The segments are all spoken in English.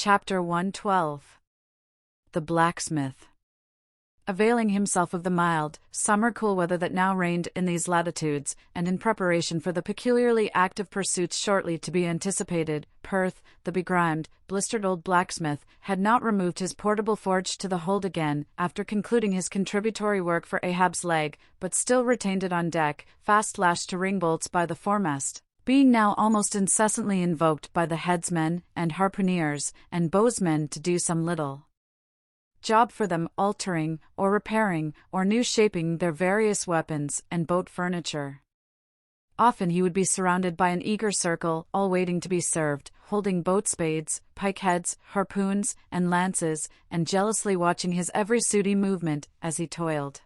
Chapter 112. The Blacksmith. Availing himself of the mild, summer cool weather that now reigned in these latitudes, and in preparation for the peculiarly active pursuits shortly to be anticipated, Perth, the begrimed, blistered old blacksmith, had not removed his portable forge to the hold again, after concluding his contributory work for Ahab's leg, but still retained it on deck, fast lashed to ring-bolts by the foremast, being now almost incessantly invoked by the headsmen, and harpooneers, and bowsmen to do some little job for them, altering, or repairing, or new shaping their various weapons and boat furniture. Often he would be surrounded by an eager circle, all waiting to be served, holding boat spades, pike heads, harpoons, and lances, and jealously watching his every sooty movement as he toiled.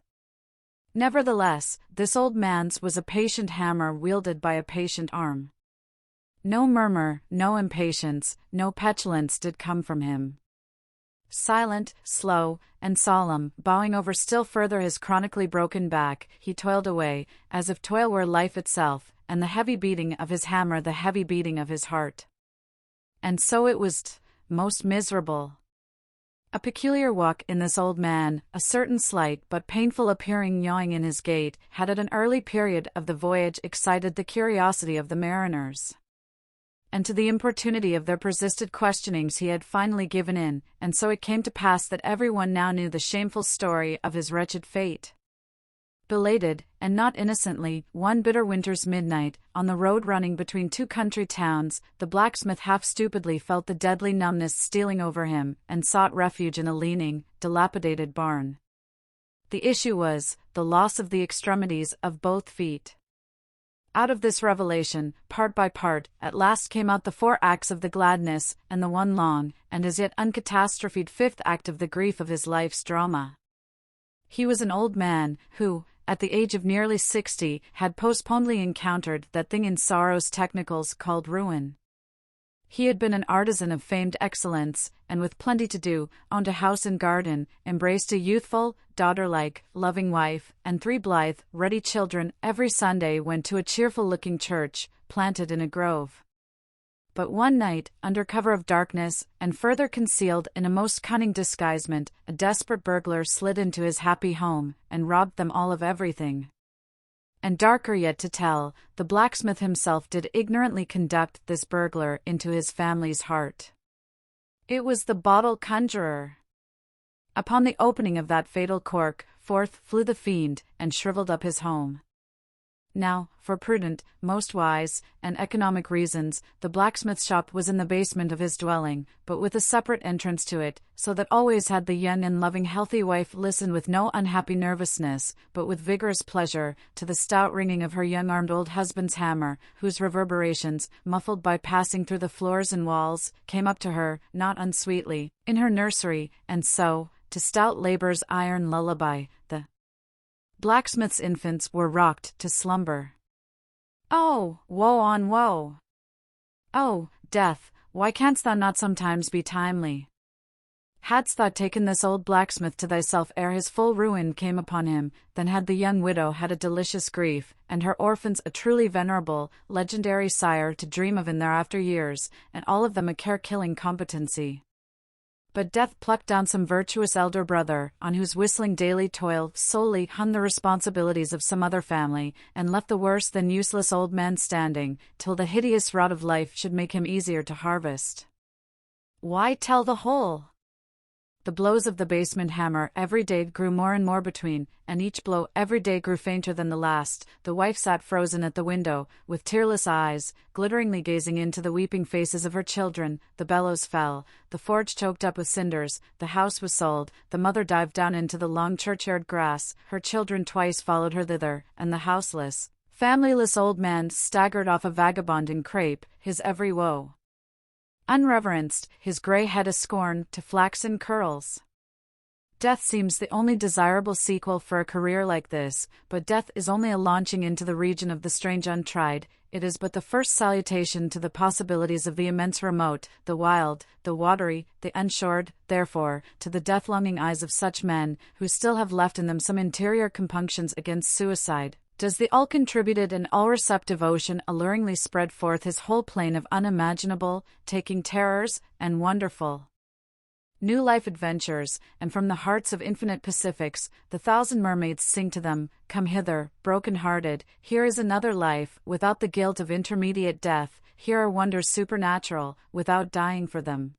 Nevertheless, this old man's was a patient hammer wielded by a patient arm. No murmur, no impatience, no petulance did come from him. Silent, slow, and solemn, bowing over still further his chronically broken back, he toiled away, as if toil were life itself, and the heavy beating of his hammer the heavy beating of his heart. And so it was most miserable. A peculiar walk in this old man, a certain slight but painful appearing yawing in his gait, had at an early period of the voyage excited the curiosity of the mariners. And to the importunity of their persistent questionings he had finally given in, and so it came to pass that everyone now knew the shameful story of his wretched fate. Belated, and not innocently, one bitter winter's midnight, on the road running between two country towns, the blacksmith half-stupidly felt the deadly numbness stealing over him, and sought refuge in a leaning, dilapidated barn. The issue was the loss of the extremities of both feet. Out of this revelation, part by part, at last came out the 4 acts of the gladness, and the one long, and as yet uncatastrophed 5th act of the grief of his life's drama. He was an old man, who, at the age of nearly 60, had postponedly encountered that thing in sorrow's technicals called ruin. He had been an artisan of famed excellence, and with plenty to do, owned a house and garden, embraced a youthful, daughter-like, loving wife, and 3 blithe, ruddy children. Every Sunday went to a cheerful-looking church, planted in a grove. But one night, under cover of darkness, and further concealed in a most cunning disguisement, a desperate burglar slid into his happy home, and robbed them all of everything. And darker yet to tell, the blacksmith himself did ignorantly conduct this burglar into his family's heart. It was the bottle conjurer. Upon the opening of that fatal cork, forth flew the fiend, and shriveled up his home. Now, for prudent, most wise, and economic reasons, the blacksmith's shop was in the basement of his dwelling, but with a separate entrance to it, so that always had the young and loving healthy wife listen with no unhappy nervousness, but with vigorous pleasure, to the stout ringing of her young-armed old husband's hammer, whose reverberations, muffled by passing through the floors and walls, came up to her, not unsweetly, in her nursery, and so, to stout labor's iron lullaby, the blacksmith's infants were rocked to slumber. Oh, woe on woe! Oh, death, why canst thou not sometimes be timely? Hadst thou taken this old blacksmith to thyself ere his full ruin came upon him, then had the young widow had a delicious grief, and her orphans a truly venerable, legendary sire to dream of in their after years, and all of them a care-killing competency. But death plucked down some virtuous elder brother, on whose whistling daily toil solely hung the responsibilities of some other family, and left the worse than useless old man standing, till the hideous rot of life should make him easier to harvest. Why tell the whole? The blows of the basement hammer every day grew more and more between, and each blow every day grew fainter than the last. The wife sat frozen at the window, with tearless eyes, glitteringly gazing into the weeping faces of her children. The bellows fell, the forge choked up with cinders, the house was sold, the mother dived down into the long churchyard grass, her children twice followed her thither, and the houseless, familyless old man staggered off a vagabond in crape, his every woe unreverenced, his grey head a scorn to flaxen curls. Death seems the only desirable sequel for a career like this, but death is only a launching into the region of the strange untried. It is but the first salutation to the possibilities of the immense remote, the wild, the watery, the unshored. Therefore, to the death-longing eyes of such men, who still have left in them some interior compunctions against suicide, Does the all-contributed and all-receptive ocean alluringly spread forth his whole plain of unimaginable, taking terrors, and wonderful new life adventures, and from the hearts of infinite Pacifics, the thousand mermaids sing to them, "Come hither, broken-hearted, here is another life, without the guilt of intermediate death, here are wonders supernatural, without dying for them.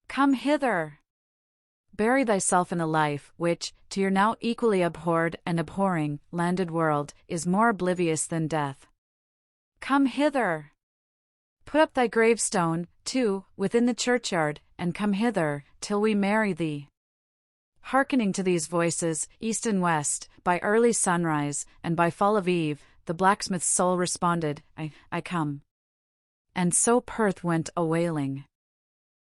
Come hither! Bury thyself in a life which, to your now equally abhorred and abhorring, landed world, is more oblivious than death. Come hither! Put up thy gravestone, too, within the churchyard, and come hither, till we marry thee." Hearkening to these voices, east and west, by early sunrise, and by fall of eve, the blacksmith's soul responded, I come. And so Perth went a-wailing.